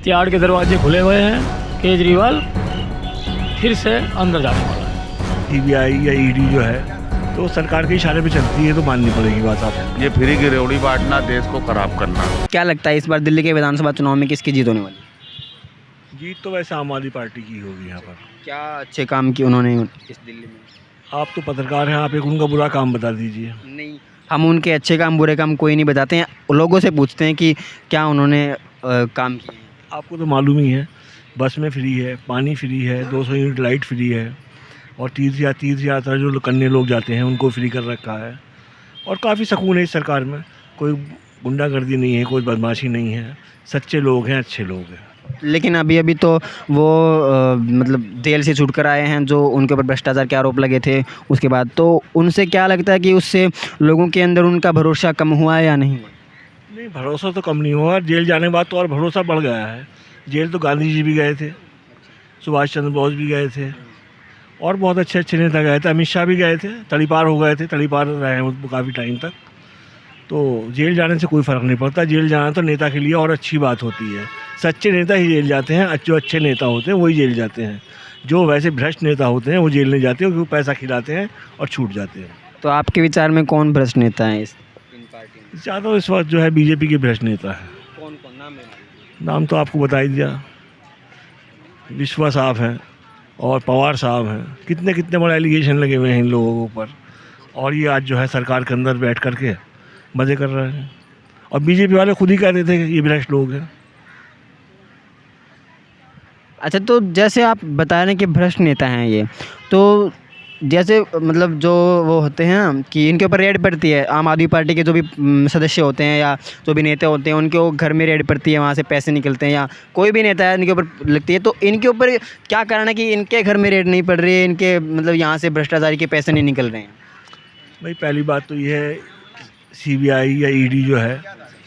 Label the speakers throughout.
Speaker 1: तिहाड़ के दरवाजे खुले हुए हैं, केजरीवाल फिर से अंदर जाने वाला है।
Speaker 2: सीबीआई या ईडी जो है तो सरकार के इशारे पे चलती है, तो माननी पड़ेगी बात आप।
Speaker 3: ये फ्री की रेवड़ी बांटना, देश को खराब करना।
Speaker 4: क्या लगता है इस बार दिल्ली के विधानसभा चुनाव में किसकी जीत होने वाली है?
Speaker 2: जीत तो वैसे आम आदमी पार्टी की होगी यहाँ पर।
Speaker 4: क्या अच्छे काम किए उन्होंने इस दिल्ली में?
Speaker 2: आप तो पत्रकार हैं, आप एक उनका बुरा काम बता दीजिए।
Speaker 4: नहीं, हम उनके अच्छे काम बुरे काम कोई नहीं बताते हैं, लोगों से पूछते हैं कि क्या उन्होंने काम किए हैं।
Speaker 2: आपको तो मालूम ही है, बस में फ्री है, पानी फ्री है, 200 यूनिट लाइट फ्री है, और तीर्थ यात्रा जो करने लोग जाते हैं उनको फ्री कर रखा है। और काफ़ी सुकून है इस सरकार में, कोई गुंडागर्दी नहीं है, कोई बदमाशी नहीं है, सच्चे लोग हैं, अच्छे लोग हैं।
Speaker 4: लेकिन अभी अभी तो वो मतलब जेल से छूट कर आए हैं, जो उनके ऊपर भ्रष्टाचार के आरोप लगे थे उसके बाद, तो उनसे क्या लगता है कि उससे लोगों के अंदर उनका भरोसा कम हुआ है या नहीं?
Speaker 2: नहीं, भरोसा तो कम नहीं हुआ, जेल जाने के बाद तो और भरोसा बढ़ गया है। जेल तो गांधी जी भी गए थे, सुभाष चंद्र बोस भी गए थे, और बहुत अच्छे अच्छे नेता गए थे, अमित शाह भी गए थे, तड़ीपार हो गए थे, तड़ीपार रहे हैं वो काफ़ी टाइम तक। तो जेल जाने से कोई फ़र्क नहीं पड़ता, जेल जाना तो नेता के लिए और अच्छी बात होती है। सच्चे नेता ही जेल जाते हैं, जो अच्छे नेता होते हैं वही जेल जाते हैं। जो वैसे भ्रष्ट नेता होते हैं वो जेल नहीं जाते, क्योंकि पैसा खिलाते हैं और छूट जाते हैं।
Speaker 4: तो आपके विचार में कौन भ्रष्ट नेता है इन पार्टी में?
Speaker 2: ज़्यादा इस वक्त जो है बीजेपी के भ्रष्ट नेता है।
Speaker 4: कौन कौन नाम है?
Speaker 2: नाम तो आपको बता ही दिया, विश्वा साहब हैं और पवार साहब हैं। कितने कितने बड़े एलिगेशन लगे हुए हैं इन लोगों के ऊपर, और ये आज जो है सरकार के अंदर बैठ करके मज़े कर रहे हैं। और बीजेपी वाले खुद ही कहते थे कि ये भ्रष्ट लोग हैं।
Speaker 4: अच्छा, तो जैसे आप बता रहे हैं कि भ्रष्ट नेता हैं ये, तो जैसे मतलब जो वो होते हैं कि इनके ऊपर रेड पड़ती है, आम आदमी पार्टी के जो भी सदस्य होते हैं या जो भी नेता होते हैं उनके घर में रेड पड़ती है, वहाँ से पैसे निकलते हैं, या कोई भी नेता है इनके ऊपर लगती है, तो इनके ऊपर क्या कारण है कि इनके घर में रेड नहीं पड़ रही है, इनके मतलब यहाँ से भ्रष्टाचारी के पैसे नहीं निकल रहे हैं?
Speaker 2: भाई पहली बात तो ये है, सीबीआई या ईडी जो है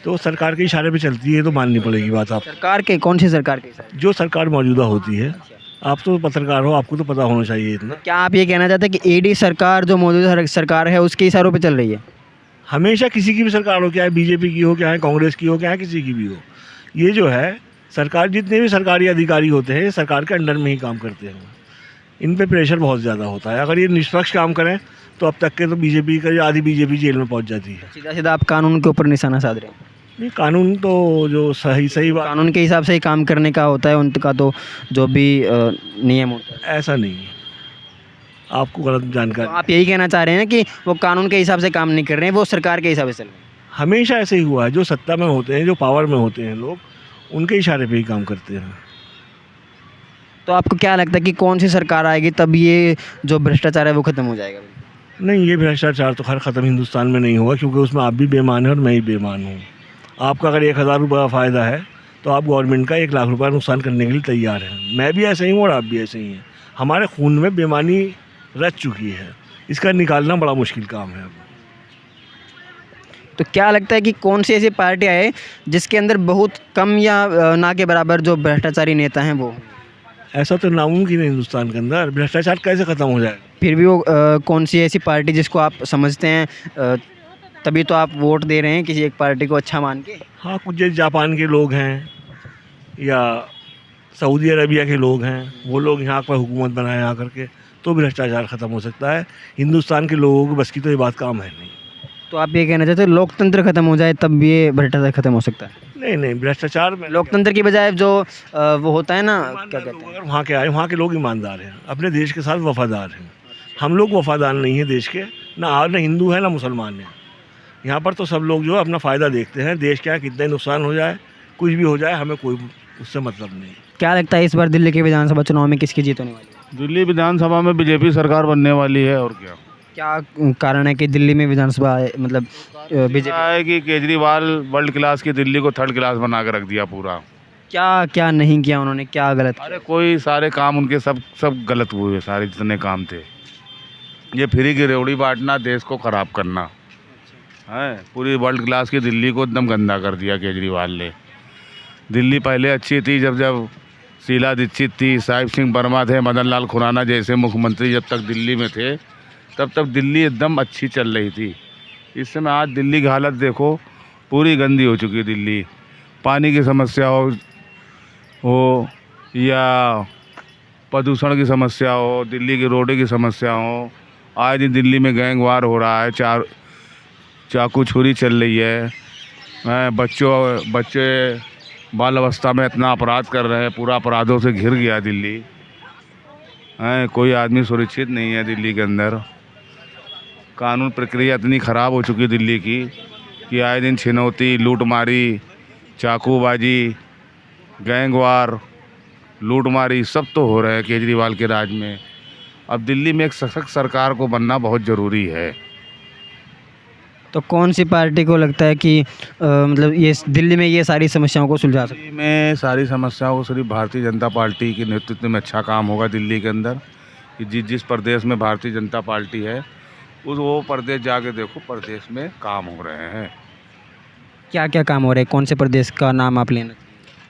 Speaker 2: तो सरकार के इशारे पे चलती है, तो माननी पड़ेगी बात आप।
Speaker 4: सरकार के कौन सी सरकार के साथ?
Speaker 2: जो सरकार मौजूदा होती है, आप तो पत्रकार हो, आपको तो पता होना चाहिए इतना।
Speaker 4: क्या आप ये कहना चाहते हैं कि ईडी सरकार जो मौजूदा सरकार है उसके इशारों पे चल रही है?
Speaker 2: हमेशा किसी की भी सरकार हो, क्या है बीजेपी की हो, क्या है कांग्रेस की हो, क्या है किसी की भी हो, ये जो है सरकार, जितने भी सरकारी अधिकारी होते हैं सरकार के अंडर में ही काम करते हैं। इन पे प्रेशर बहुत ज़्यादा होता है। अगर ये निष्पक्ष काम करें तो अब तक के तो बीजेपी का आधी बीजेपी जेल में पहुंच जाती है।
Speaker 4: सीधा सीधा आप कानून के ऊपर निशाना साध रहे हैं?
Speaker 2: नहीं, कानून तो जो सही बात,
Speaker 4: कानून के हिसाब से ही काम करने का होता है उनका, तो जो भी नियम होता है।
Speaker 2: ऐसा नहीं है, आपको गलत
Speaker 4: तो
Speaker 2: जानकारी।
Speaker 4: आप यही कहना चाह रहे हैं कि वो कानून के हिसाब से काम नहीं कर रहे हैं, वो सरकार के हिसाब से चल रहे हैं?
Speaker 2: हमेशा ऐसे ही हुआ है, जो सत्ता में होते हैं, जो पावर में होते हैं लोग, उनके इशारे पे ही काम करते हैं।
Speaker 4: तो आपको क्या लगता है कि कौन सी सरकार आएगी तब ये जो भ्रष्टाचार है वो खत्म हो जाएगा?
Speaker 2: नहीं, ये भ्रष्टाचार तो खैर ख़त्म हिंदुस्तान में नहीं होगा, क्योंकि उसमें आप भी बेईमान हैं और मैं ही बेईमान हूँ। आपका अगर 1000 रुपये का फ़ायदा है तो आप गवर्नमेंट का 1 लाख रुपये नुकसान करने के लिए तैयार हैं। मैं भी ऐसे ही हूँ और आप भी ऐसे ही हैं। हमारे खून में बेईमानी रच चुकी है, इसका निकालना बड़ा मुश्किल काम है।
Speaker 4: तो क्या लगता है कि कौन सी ऐसी पार्टी आए जिसके अंदर बहुत कम या ना के बराबर जो भ्रष्टाचारी नेता हैं वो?
Speaker 2: ऐसा तो नामुमकिन है हिंदुस्तान के अंदर, भ्रष्टाचार कैसे ख़त्म हो जाएगा?
Speaker 4: फिर भी वो कौन सी ऐसी पार्टी जिसको आप समझते हैं, तभी तो आप वोट दे रहे हैं किसी एक पार्टी को अच्छा मान के?
Speaker 2: हाँ, कुछ जैसे जापान के लोग हैं या सऊदी अरबिया के लोग हैं, वो लोग यहाँ पर हुकूमत बनाए आकर के, तो भ्रष्टाचार ख़त्म हो सकता है। हिंदुस्तान के लोगों को बस की तो ये बात काम है नहीं।
Speaker 4: तो आप ये कहना चाहते हैं लोकतंत्र खत्म हो जाए तब ये भ्रष्टाचार खत्म हो सकता है?
Speaker 2: नहीं, भ्रष्टाचार में
Speaker 4: लोकतंत्र की बजाय जो वो होता है ना, क्या कहते हैं?
Speaker 2: अगर वहाँ के आए, वहाँ के लोग ईमानदार हैं, अपने देश के साथ वफादार हैं। हम लोग वफादार नहीं हैं देश के, ना हिंदू है ना मुसलमान हैं। यहाँ पर तो सब लोग जो अपना फ़ायदा देखते हैं, देश क्या कितना नुकसान हो जाए, कुछ भी हो जाए, हमें कोई उससे मतलब नहीं।
Speaker 4: क्या लगता है इस बार दिल्ली के विधानसभा चुनाव में किसकी जीत होने वाली है?
Speaker 3: दिल्ली विधानसभा में बीजेपी सरकार बनने वाली है, और क्या।
Speaker 4: क्या कारण है कि दिल्ली में विधानसभा मतलब बीजेपी
Speaker 3: है कि केजरीवाल वर्ल्ड क्लास की दिल्ली को थर्ड क्लास बना के रख दिया पूरा।
Speaker 4: क्या क्या नहीं किया उन्होंने, क्या गलत किया?
Speaker 3: अरे कोई सारे काम उनके सब गलत हुए, सारे जितने काम थे। ये फ्री की रेवड़ी बांटना, देश को ख़राब करना है। पूरी वर्ल्ड क्लास की दिल्ली को एकदम गंदा कर दिया केजरीवाल ने। दिल्ली पहले अच्छी थी, जब शीला दीक्षित थी, साहिब सिंह वर्मा थे, मदन लाल खुराना जैसे मुख्यमंत्री जब तक दिल्ली में थे, तब दिल्ली एकदम अच्छी चल रही थी। इस समय आज दिल्ली की हालत देखो, पूरी गंदी हो चुकी है दिल्ली। पानी की समस्या हो, हो या प्रदूषण की समस्या हो, दिल्ली की रोडे की समस्या हो, आज दिन दिल्ली में गैंग वार हो रहा है, चाकू छुरी चल रही है, बच्चे बाल अवस्था में इतना अपराध कर रहे हैं, पूरा अपराधों से घिर गया दिल्ली है। कोई आदमी सुरक्षित नहीं है दिल्ली के अंदर। कानून प्रक्रिया इतनी ख़राब हो चुकी है दिल्ली की कि आए दिन छिनौती, लूटमारी, चाकूबाजी, गैंगवार, लूटमारी सब तो हो रहे हैं केजरीवाल के राज में। अब दिल्ली में एक सशक्त सरकार को बनना बहुत ज़रूरी है।
Speaker 4: तो कौन सी पार्टी को लगता है कि मतलब ये दिल्ली में ये सारी समस्याओं को सुलझा सकती है?
Speaker 3: दिल्ली में सारी समस्याओं को सिर्फ भारतीय जनता पार्टी के नेतृत्व में अच्छा काम होगा दिल्ली के अंदर। कि जिस प्रदेश में भारतीय जनता पार्टी है वो प्रदेश जाके देखो, प्रदेश में काम हो रहे हैं।
Speaker 4: क्या क्या काम हो रहे हैं? कौन से प्रदेश का नाम आप लेना?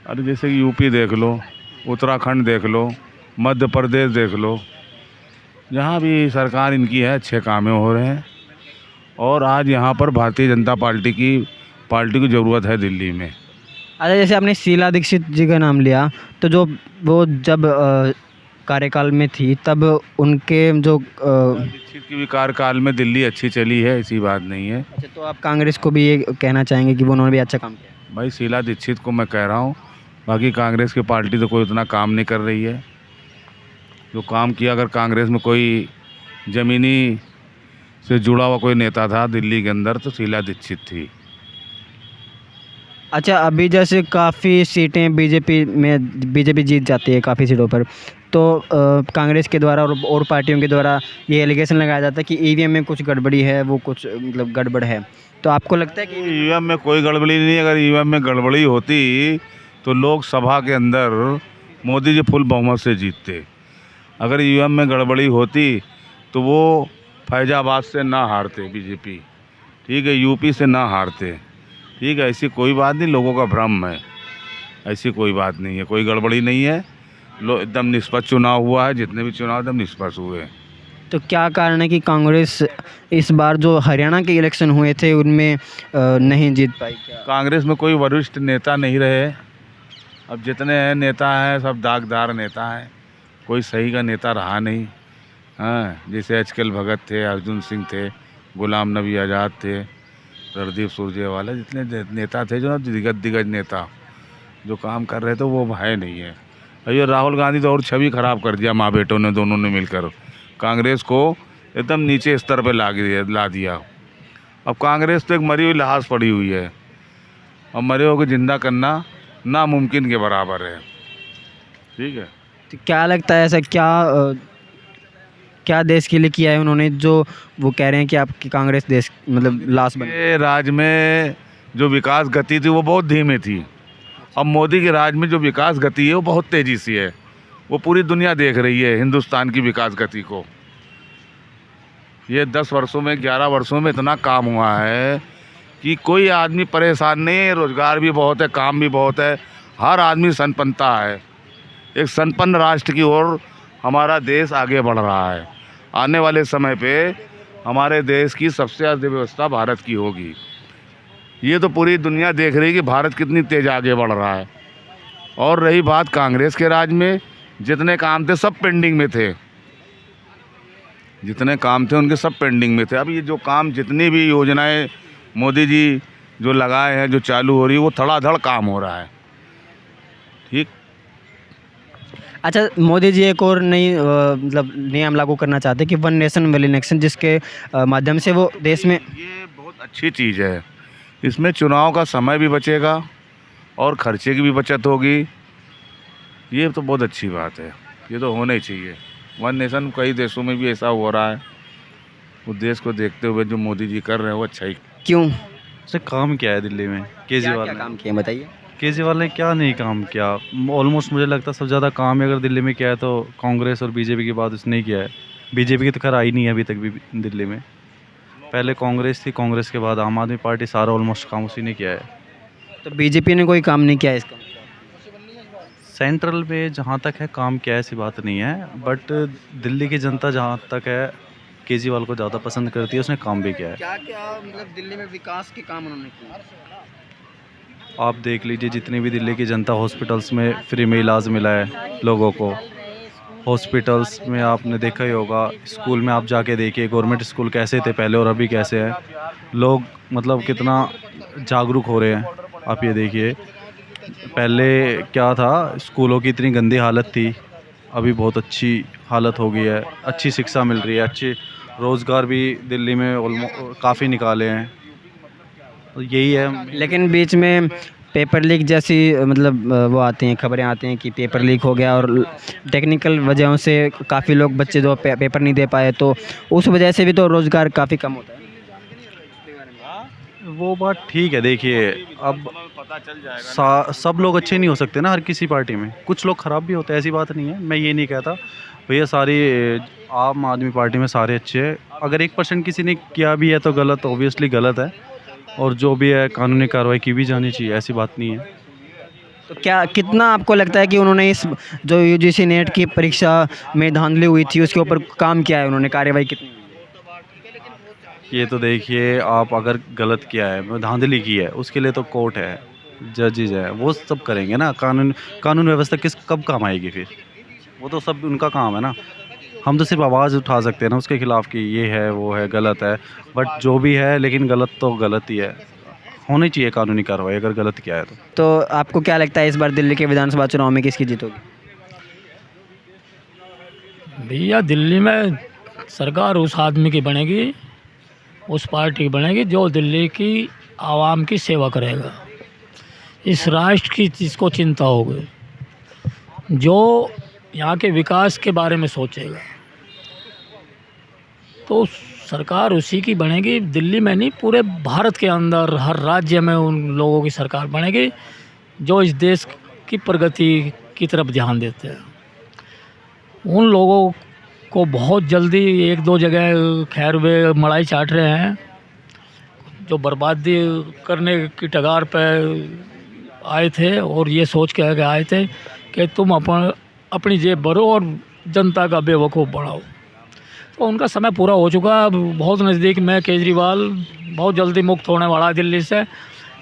Speaker 3: अरे जैसे कि यूपी देख लो, उत्तराखंड देख लो, मध्य प्रदेश देख लो, जहाँ भी सरकार इनकी है अच्छे काम हो रहे हैं। और आज यहाँ पर भारतीय जनता पार्टी की ज़रूरत है दिल्ली में।
Speaker 4: अच्छा, जैसे आपने शीला दीक्षित जी का नाम लिया, तो जो वो जब कार्यकाल में थी तब उनके जो
Speaker 3: दीक्षित की भी कार्यकाल में दिल्ली अच्छी चली है, ऐसी बात नहीं है।
Speaker 4: अच्छा, तो आप कांग्रेस को भी ये कहना चाहेंगे कि वो उन्होंने भी अच्छा काम किया?
Speaker 3: भाई शीला दीक्षित को मैं कह रहा हूँ, बाकी कांग्रेस की पार्टी तो कोई उतना काम नहीं कर रही है। जो काम किया, अगर कांग्रेस में कोई ज़मीनी से जुड़ा हुआ कोई नेता था दिल्ली के अंदर तो शीला दीक्षित थी।
Speaker 4: अच्छा, अभी जैसे काफ़ी सीटें बीजेपी जीत जाती है काफ़ी सीटों पर, तो कांग्रेस के द्वारा और पार्टियों के द्वारा ये एलिगेशन लगाया जाता है कि ईवीएम में कुछ गड़बड़ी है, वो कुछ मतलब गड़बड़ है। तो आपको लगता है कि
Speaker 3: ईवीएम में कोई गड़बड़ी नहीं है? अगर ईवीएम में गड़बड़ी होती तो लोकसभा के अंदर मोदी जी फुल बहुमत से जीतते। अगर ईवीएम में गड़बड़ी होती तो वो फैजाबाद से ना हारते बीजेपी, ठीक है, यूपी से ना हारते, ठीक है। ऐसी कोई बात नहीं, लोगों का भ्रम है, ऐसी कोई बात नहीं है, कोई गड़बड़ी नहीं है। एकदम निष्पक्ष चुनाव हुआ है, जितने भी चुनाव एकदम निष्पक्ष हुए।
Speaker 4: तो क्या कारण है कि कांग्रेस इस बार जो हरियाणा के इलेक्शन हुए थे उनमें नहीं जीत पाई? क्या
Speaker 3: कांग्रेस में कोई वरिष्ठ नेता नहीं रहे। अब जितने हैं नेता हैं सब दागदार नेता हैं, कोई सही का नेता रहा नहीं। हाँ, जैसे एचकेएल भगत थे, अर्जुन सिंह थे, गुलाम नबी आज़ाद थे, रणदीप सुरजेवाला, जितने नेता थे जो ना दिग्गज नेता जो काम कर रहे थे वो है नहीं है। अयो राहुल गांधी तो और छवि खराब कर दिया, माँ बेटों ने दोनों ने मिलकर कांग्रेस को एकदम नीचे स्तर पे ला दिया। अब कांग्रेस तो एक मरी हुई लाश पड़ी हुई है, और मरे हुए को जिंदा करना नामुमकिन के बराबर है, ठीक है।
Speaker 4: तो क्या लगता है ऐसा क्या देश के लिए किया है उन्होंने जो वो कह रहे हैं कि आपकी कांग्रेस देश मतलब लाश बन?
Speaker 3: ये राज्य में जो विकास गति थी वो बहुत धीमी थी। अब मोदी के राज में जो विकास गति है वो बहुत तेज़ी से है। वो पूरी दुनिया देख रही है हिंदुस्तान की विकास गति को। ये 10 वर्षों में 11 वर्षों में इतना काम हुआ है कि कोई आदमी परेशान नहीं है। रोज़गार भी बहुत है, काम भी बहुत है, हर आदमी संपन्नता है। एक संपन्न राष्ट्र की ओर हमारा देश आगे बढ़ रहा है। आने वाले समय पे हमारे देश की सबसे अर्थव्यवस्था भारत की होगी। ये तो पूरी दुनिया देख रही है कि भारत कितनी तेज़ आगे बढ़ रहा है। और रही बात कांग्रेस के राज में, जितने काम थे सब पेंडिंग में थे, जितने काम थे उनके सब पेंडिंग में थे। अब ये जो काम, जितनी भी योजनाएं मोदी जी जो लगाए हैं, जो चालू हो रही है, वो धड़ाधड़ काम हो रहा है, ठीक।
Speaker 4: अच्छा, मोदी जी एक और नई मतलब नियम लागू करना चाहते हैं कि 1 नेशन 1 इलेक्शन, जिसके माध्यम से वो देश में,
Speaker 3: ये बहुत अच्छी चीज़ है। इसमें चुनाव का समय भी बचेगा और खर्चे की भी बचत होगी। ये तो बहुत अच्छी बात है, ये तो होना ही चाहिए। 1 नेशन कई देशों में भी ऐसा हो रहा है। वो देश को देखते हुए जो मोदी जी कर रहे हैं वो अच्छा ही।
Speaker 4: क्यों?
Speaker 5: से काम क्या है दिल्ली में केजरीवाल
Speaker 4: क्या
Speaker 5: ने?
Speaker 4: काम किया बताइए।
Speaker 5: केजरीवाल ने क्या नहीं काम किया? ऑलमोस्ट मुझे लगता है सबसे ज़्यादा काम है अगर दिल्ली में किया है तो कांग्रेस और बीजेपी के बाद उसने ही किया है। बीजेपी की तो खैर आई नहीं है अभी तक भी दिल्ली में। पहले कांग्रेस थी, कांग्रेस के बाद आम आदमी पार्टी, सारा ऑलमोस्ट काम उसी ने किया है।
Speaker 4: तो बीजेपी ने कोई काम नहीं किया इसका?
Speaker 5: सेंट्रल में जहाँ तक है काम किया है, ऐसी बात नहीं है, बट दिल्ली की जनता जहाँ तक है केजरीवाल को ज़्यादा पसंद करती है, उसने काम भी किया है।
Speaker 4: क्या क्या मतलब दिल्ली में विकास के काम उन्होंने किए?
Speaker 5: आप देख लीजिए जितनी भी दिल्ली की जनता हॉस्पिटल्स में फ्री में इलाज मिला है लोगों को। हॉस्पिटल्स में आपने देखा ही होगा, स्कूल में आप जाके देखिए गवर्नमेंट स्कूल कैसे थे पहले और अभी कैसे हैं। लोग मतलब कितना जागरूक हो रहे हैं। आप ये देखिए पहले क्या था, स्कूलों की इतनी गंदी हालत थी, अभी बहुत अच्छी हालत हो गई है, अच्छी शिक्षा मिल रही है, अच्छे रोज़गार भी दिल्ली में काफ़ी निकाले हैं। तो यही है।
Speaker 4: लेकिन बीच में पेपर लीक जैसी मतलब वो आती हैं, खबरें आती हैं कि पेपर लीक हो गया और टेक्निकल वजहों से काफ़ी लोग बच्चे जो पेपर नहीं दे पाए, तो उस वजह से भी तो रोज़गार काफ़ी कम होता है।
Speaker 5: वो बात ठीक है। देखिए अब
Speaker 3: पता चल जाएगा
Speaker 5: सब लोग अच्छे नहीं हो सकते ना हर किसी पार्टी में, कुछ लोग ख़राब भी होते हैं, ऐसी बात नहीं है। मैं ये नहीं कहता भैया सारी आम आदमी पार्टी में सारे अच्छे हैं। अगर 1% किसी ने किया भी है तो गलत, ऑब्वियसली गलत है, और जो भी है कानूनी कार्रवाई की भी जानी चाहिए, ऐसी बात नहीं है।
Speaker 4: तो क्या कितना आपको लगता है कि उन्होंने इस जो यूजीसी नेट की परीक्षा में धांधली हुई थी उसके ऊपर काम किया है, उन्होंने कार्रवाई कितनी?
Speaker 5: ये तो देखिए आप अगर गलत किया है, धांधली की है, उसके लिए तो कोर्ट है, जजेज है, वो सब करेंगे ना। कानून व्यवस्था कब काम आएगी फिर? वो तो सब उनका काम है ना। हम तो सिर्फ आवाज़ उठा सकते हैं ना उसके ख़िलाफ़ कि ये है वो है गलत है, बट जो भी है, लेकिन गलत तो गलत ही है, होनी चाहिए कानूनी कार्रवाई अगर गलत किया है तो।
Speaker 4: आपको क्या लगता है इस बार दिल्ली के विधानसभा चुनाव में किसकी जीत होगी?
Speaker 1: भैया दिल्ली में सरकार उस आदमी की बनेगी, उस पार्टी की बनेगी जो दिल्ली की आवाम की सेवा करेगा, इस राष्ट्र की जिसको चिंता होगी, जो यहाँ के विकास के बारे में सोचेगा, तो सरकार उसी की बनेगी। दिल्ली में नहीं, पूरे भारत के अंदर हर राज्य में उन लोगों की सरकार बनेगी जो इस देश की प्रगति की तरफ ध्यान देते हैं। उन लोगों को बहुत जल्दी 1-2 जगह खैर वे मलाई चाट रहे हैं, जो बर्बादी करने की टगार पर आए थे और ये सोच के आए थे कि तुम अपनी जेब भरो और जनता का बेवकूफ़ बढ़ाओ। तो उनका समय पूरा हो चुका है, अब बहुत नज़दीक में केजरीवाल बहुत जल्दी मुक्त होने वाला है दिल्ली से।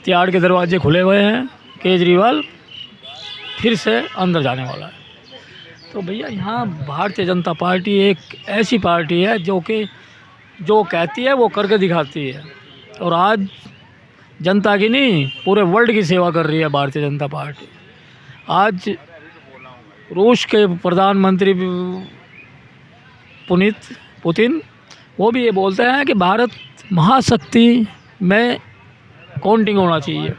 Speaker 1: तिहाड़ के दरवाजे खुले हुए हैं, केजरीवाल फिर से अंदर जाने वाला है। तो भैया यहाँ भारतीय जनता पार्टी एक ऐसी पार्टी है जो कहती है वो करके दिखाती है, और आज जनता की नहीं पूरे वर्ल्ड की सेवा कर रही है भारतीय जनता पार्टी। आज रूस के प्रधानमंत्री पुतिन वो भी ये बोलते हैं कि भारत महाशक्ति में काउंटिंग होना चाहिए।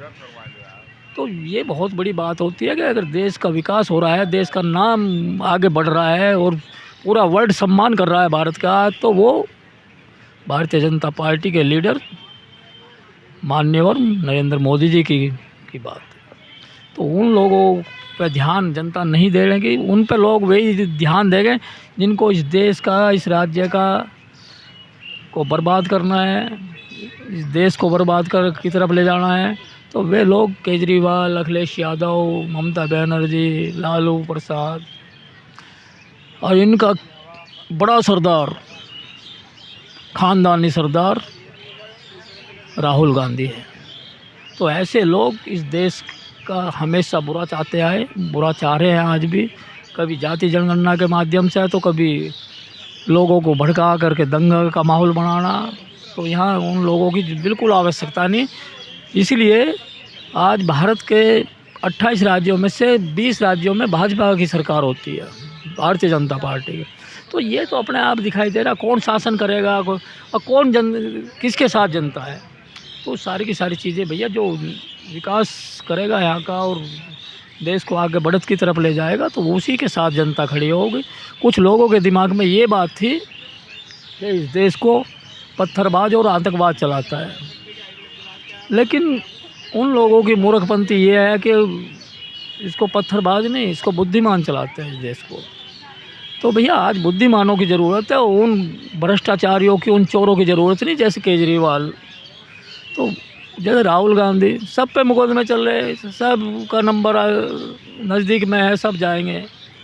Speaker 1: तो ये बहुत बड़ी बात होती है कि अगर देश का विकास हो रहा है, देश का नाम आगे बढ़ रहा है और पूरा वर्ल्ड सम्मान कर रहा है भारत का, तो वो भारतीय जनता पार्टी के लीडर माननीय नरेंद्र मोदी जी की बात है। तो उन लोगों पे ध्यान जनता नहीं दे रही, उन पे लोग वही ध्यान देंगे जिनको इस देश का, इस राज्य का को बर्बाद करना है, इस देश को बर्बाद की तरफ ले जाना है। तो वे लोग केजरीवाल, अखिलेश यादव, ममता बनर्जी, लालू प्रसाद और इनका बड़ा सरदार, खानदानी सरदार राहुल गांधी है। तो ऐसे लोग इस देश का हमेशा बुरा चाहते आए, बुरा चाह रहे हैं आज भी, कभी जाति जनगणना के माध्यम से, तो कभी लोगों को भड़का करके दंगा का माहौल बनाना। तो यहाँ उन लोगों की बिल्कुल आवश्यकता नहीं। इसलिए आज भारत के 28 राज्यों में से 20 राज्यों में भाजपा की सरकार होती है, भारतीय जनता पार्टी की। तो ये तो अपने आप दिखाई दे रहा कौन शासन करेगा और कौन किसके साथ जनता है। तो सारी की सारी चीज़ें भैया जो विकास करेगा यहाँ का और देश को आगे बढ़त की तरफ ले जाएगा, तो उसी के साथ जनता खड़ी होगी। कुछ लोगों के दिमाग में ये बात थी कि इस देश को पत्थरबाज और आतंकवाद चलाता है, लेकिन उन लोगों की मूर्खपंती ये है कि इसको पत्थरबाज नहीं, इसको बुद्धिमान चलाते हैं इस देश को। तो भैया आज बुद्धिमानों की ज़रूरत है, उन भ्रष्टाचारियों की, उन चोरों की ज़रूरत नहीं जैसे केजरीवाल। तो जैसे राहुल गांधी, सब पे मुकदमे चल रहे हैं, सब का नंबर नज़दीक में है, सब जाएंगे।